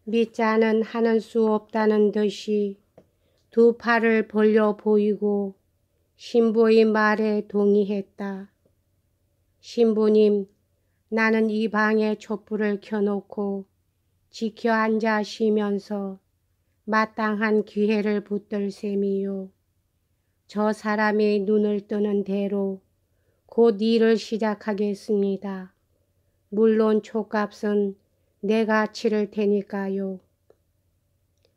밑자는 하는 수 없다는 듯이 두 팔을 벌려 보이고 신부의 말에 동의했다. 신부님, 나는 이 방에 촛불을 켜놓고 지켜 앉아 쉬면서 마땅한 기회를 붙들 셈이요. 저 사람이 눈을 뜨는 대로 곧 일을 시작하겠습니다. 물론 촉값은 내가 치를 테니까요.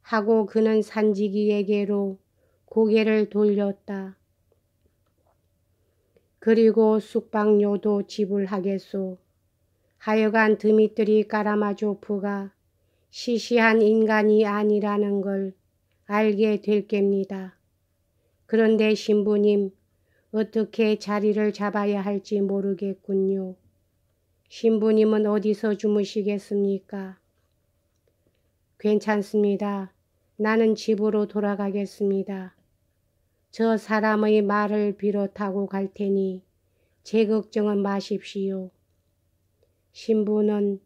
하고 그는 산지기에게로 고개를 돌렸다. 그리고 숙박료도 지불하겠소. 하여간 드미트리 까라마조프가 시시한 인간이 아니라는 걸 알게 될 겁니다. 그런데 신부님, 어떻게 자리를 잡아야 할지 모르겠군요. 신부님은 어디서 주무시겠습니까? 괜찮습니다. 나는 집으로 돌아가겠습니다. 저 사람의 말을 비롯하고 갈 테니 제 걱정은 마십시오. 신부는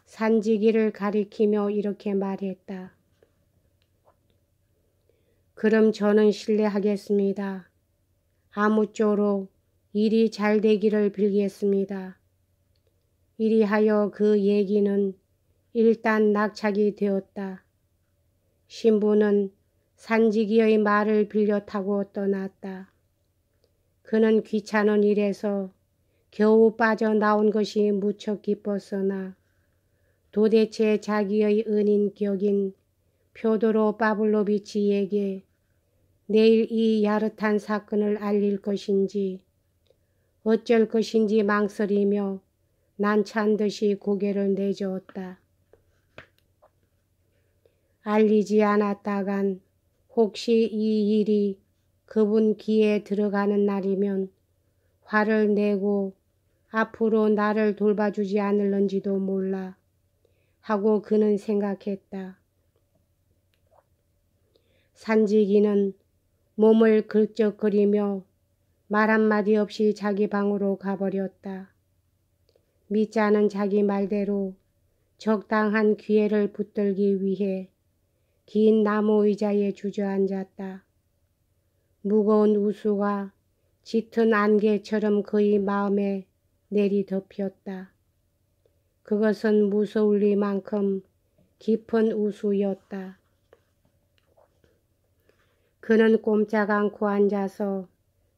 산지기를 가리키며 이렇게 말했다. 그럼 저는 실례하겠습니다. 아무쪼록 일이 잘 되기를 빌겠습니다. 이리하여 그 얘기는 일단 낙착이 되었다. 신부는 산지기의 말을 빌려 타고 떠났다. 그는 귀찮은 일에서 겨우 빠져나온 것이 무척 기뻤으나 도대체 자기의 은인 격인 표도로 파블로비치에게 내일 이 야릇한 사건을 알릴 것인지 어쩔 것인지 망설이며 난처한 듯이 고개를 내저었다. 알리지 않았다간 혹시 이 일이 그분 귀에 들어가는 날이면 화를 내고 앞으로 나를 돌봐주지 않을런지도 몰라 하고 그는 생각했다. 산지기는 몸을 긁적거리며 말 한마디 없이 자기 방으로 가버렸다. 밑자는 자기 말대로 적당한 기회를 붙들기 위해 긴 나무 의자에 주저앉았다. 무거운 우수가 짙은 안개처럼 그의 마음에 내리덮였다. 그것은 무서울리만큼 깊은 우수였다. 그는 꼼짝 않고 앉아서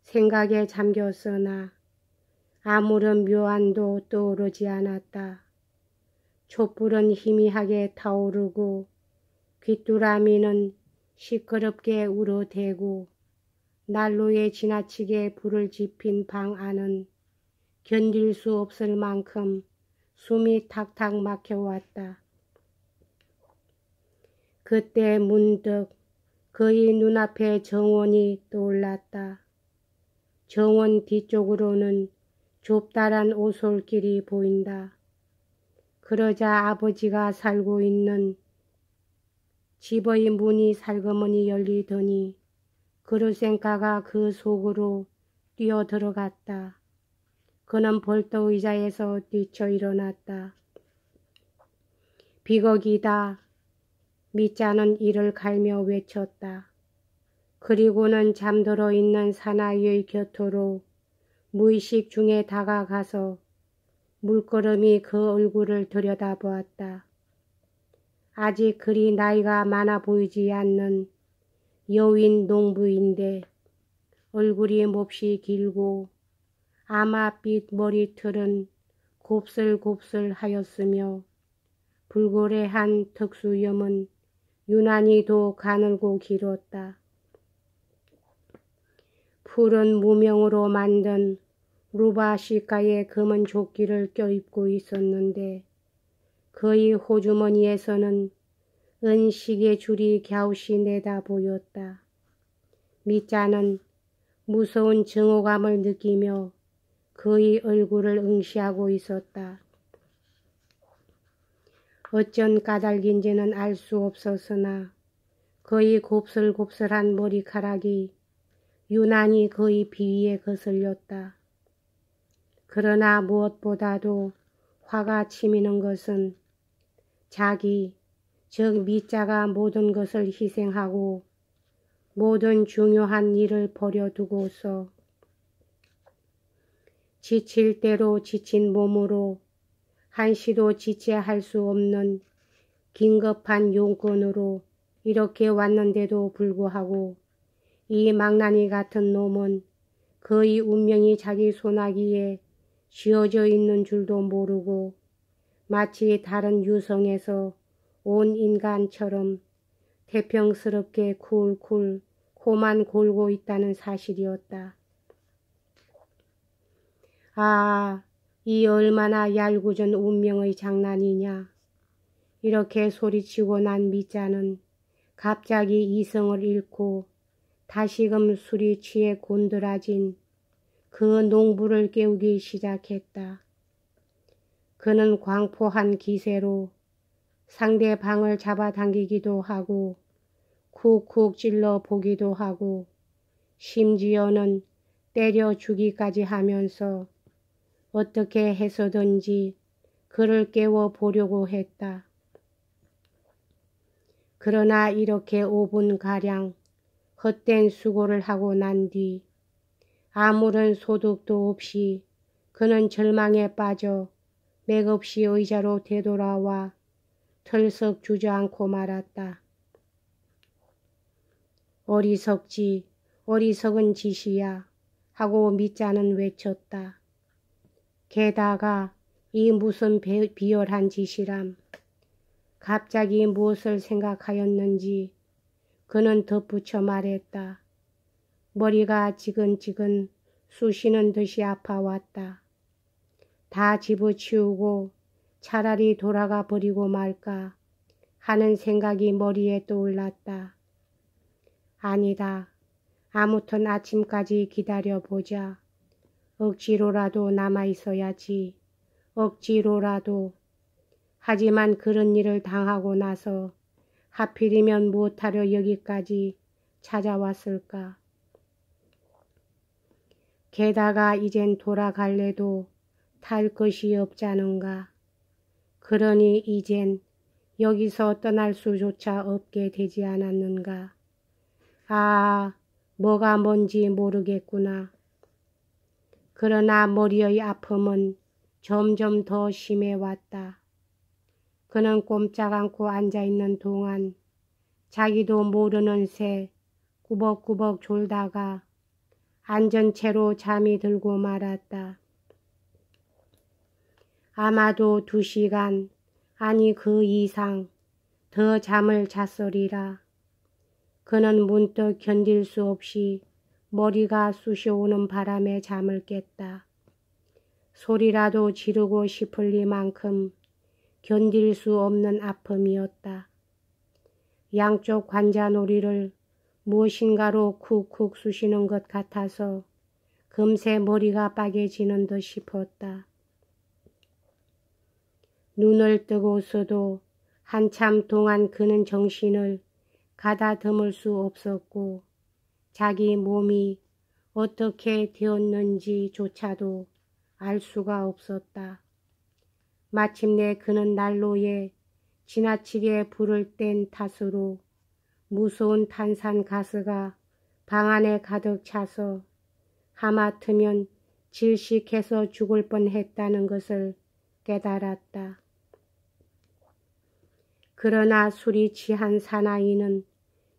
생각에 잠겼으나 아무런 묘안도 떠오르지 않았다. 촛불은 희미하게 타오르고 귀뚜라미는 시끄럽게 울어대고 난로에 지나치게 불을 지핀 방 안은 견딜 수 없을 만큼 숨이 탁탁 막혀왔다. 그때 문득 그의 눈앞에 정원이 떠올랐다. 정원 뒤쪽으로는 좁다란 오솔길이 보인다. 그러자 아버지가 살고 있는 집의 문이 살그머니 열리더니 그루생가가 그 속으로 뛰어들어갔다. 그는 벌떡 의자에서 뛰쳐 일어났다. 비거기다. 밑자는 이를 갈며 외쳤다. 그리고는 잠들어 있는 사나이의 곁으로 무의식 중에 다가가서 물끄러미 그 얼굴을 들여다보았다. 아직 그리 나이가 많아 보이지 않는 여인 농부인데 얼굴이 몹시 길고 아마빛 머리털은 곱슬곱슬 하였으며 불고래한 턱수염은 유난히도 가늘고 길었다. 푸른 무명으로 만든 루바시카의 검은 조끼를 껴입고 있었는데 그의 호주머니에서는 은시계 줄이 갸웃이 내다 보였다. 밑자는 무서운 증오감을 느끼며 그의 얼굴을 응시하고 있었다. 어쩐 까닭인지는 알 수 없었으나 그의 곱슬곱슬한 머리카락이 유난히 그의 비위에 거슬렸다. 그러나 무엇보다도 화가 치미는 것은 자기 즉 미자가 모든 것을 희생하고 모든 중요한 일을 버려두고서 지칠 대로 지친 몸으로 한시도 지체할 수 없는 긴급한 용건으로 이렇게 왔는데도 불구하고 이 망나니 같은 놈은 그의 운명이 자기 소나기에 쥐어져 있는 줄도 모르고 마치 다른 유성에서 온 인간처럼 태평스럽게 쿨쿨 코만 골고 있다는 사실이었다. 아, 이 얼마나 얄궂은 운명의 장난이냐. 이렇게 소리치고 난 미자는 갑자기 이성을 잃고 다시금 술이 취해 곤드라진 그 농부를 깨우기 시작했다. 그는 광포한 기세로 상대방을 잡아당기기도 하고 쿡쿡 찔러 보기도 하고 심지어는 때려 주기까지 하면서 어떻게 해서든지 그를 깨워 보려고 했다. 그러나 이렇게 5분가량 헛된 수고를 하고 난 뒤 아무런 소득도 없이 그는 절망에 빠져 맥없이 의자로 되돌아와 털썩 주저앉고 말았다. 어리석지, 어리석은 짓이야 하고 미자는 외쳤다. 게다가 이 무슨 비열한 짓이람. 갑자기 무엇을 생각하였는지 그는 덧붙여 말했다. 머리가 지근지근 쑤시는 듯이 아파왔다. 다 집어치우고 차라리 돌아가 버리고 말까 하는 생각이 머리에 떠올랐다. 아니다. 아무튼 아침까지 기다려보자. 억지로라도 남아있어야지. 억지로라도. 하지만 그런 일을 당하고 나서 하필이면 무엇하러 여기까지 찾아왔을까. 게다가 이젠 돌아갈래도 탈 것이 없자는가. 그러니 이젠 여기서 떠날 수조차 없게 되지 않았는가. 아, 뭐가 뭔지 모르겠구나. 그러나 머리의 아픔은 점점 더 심해왔다. 그는 꼼짝 않고 앉아있는 동안 자기도 모르는 새 꾸벅꾸벅 졸다가 앉은 채로 잠이 들고 말았다. 아마도 2시간, 아니 그 이상 더 잠을 잤으리라. 그는 문득 견딜 수 없이 머리가 쑤셔오는 바람에 잠을 깼다. 소리라도 지르고 싶을 리만큼 견딜 수 없는 아픔이었다. 양쪽 관자놀이를 무엇인가로 쿡쿡 쑤시는 것 같아서 금세 머리가 빠개지는 듯 싶었다. 눈을 뜨고서도 한참 동안 그는 정신을 가다듬을 수 없었고 자기 몸이 어떻게 되었는지조차도 알 수가 없었다. 마침내 그는 난로에 지나치게 불을 뗀 탓으로 무서운 탄산가스가 방 안에 가득 차서 하마터면 질식해서 죽을 뻔했다는 것을 깨달았다. 그러나 술이 취한 사나이는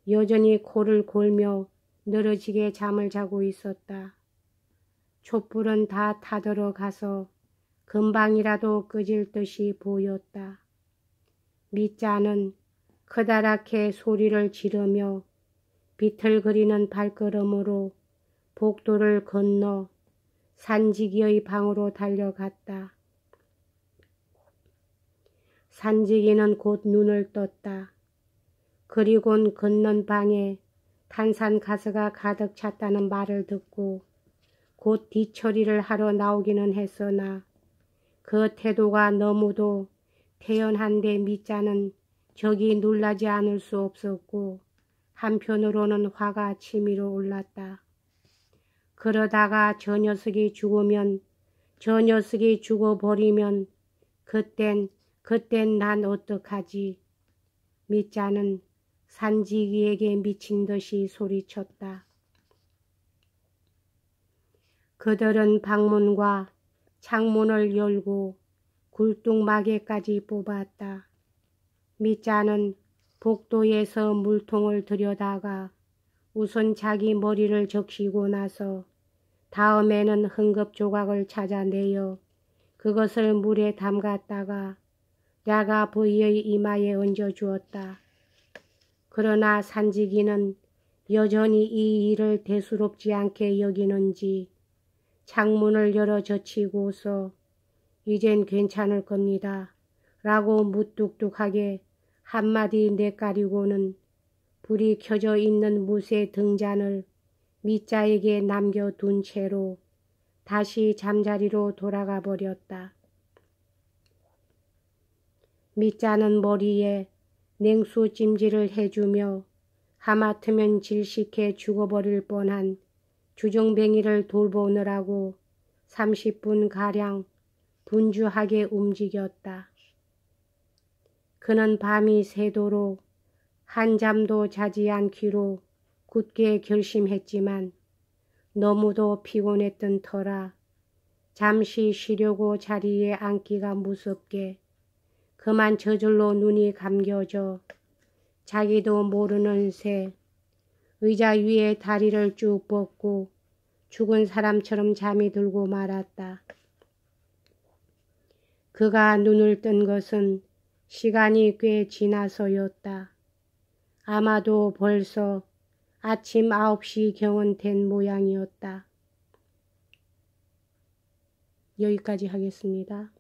여전히 코를 골며 늘어지게 잠을 자고 있었다. 촛불은 다 타들어가서 금방이라도 꺼질 듯이 보였다. 미자는 커다랗게 소리를 지르며 비틀거리는 발걸음으로 복도를 건너 산지기의 방으로 달려갔다. 산지기는 곧 눈을 떴다. 그리곤 건넌 방에 탄산가스가 가득 찼다는 말을 듣고 곧 뒤처리를 하러 나오기는 했으나 그 태도가 너무도 태연한데 미자는 적이 놀라지 않을 수 없었고 한편으로는 화가 치밀어 올랐다. 그러다가 저 녀석이 죽으면, 저 녀석이 죽어버리면 그땐 난 어떡하지? 밑자는 산지기에게 미친 듯이 소리쳤다. 그들은 방문과 창문을 열고 굴뚝마개까지 뽑았다. 밑자는 복도에서 물통을 들여다가 우선 자기 머리를 적시고 나서 다음에는 흥겁 조각을 찾아내어 그것을 물에 담갔다가 야가 부이의 이마에 얹어주었다. 그러나 산지기는 여전히 이 일을 대수롭지 않게 여기는지 창문을 열어 젖히고서 이젠 괜찮을 겁니다 라고 무뚝뚝하게 한마디 내까리고는 불이 켜져 있는 무쇠 등잔을 밑자에게 남겨둔 채로 다시 잠자리로 돌아가 버렸다. 밑자는 머리에 냉수찜질을 해주며 하마터면 질식해 죽어버릴 뻔한 주정뱅이를 돌보느라고 30분가량 분주하게 움직였다. 그는 밤이 새도록 한잠도 자지 않기로 굳게 결심했지만 너무도 피곤했던 터라 잠시 쉬려고 자리에 앉기가 무섭게 그만 저절로 눈이 감겨져 자기도 모르는 새 의자 위에 다리를 쭉 뻗고 죽은 사람처럼 잠이 들고 말았다. 그가 눈을 뜬 것은 시간이 꽤 지나서였다. 아마도 벌써 아침 9시경은 된 모양이었다. 여기까지 하겠습니다.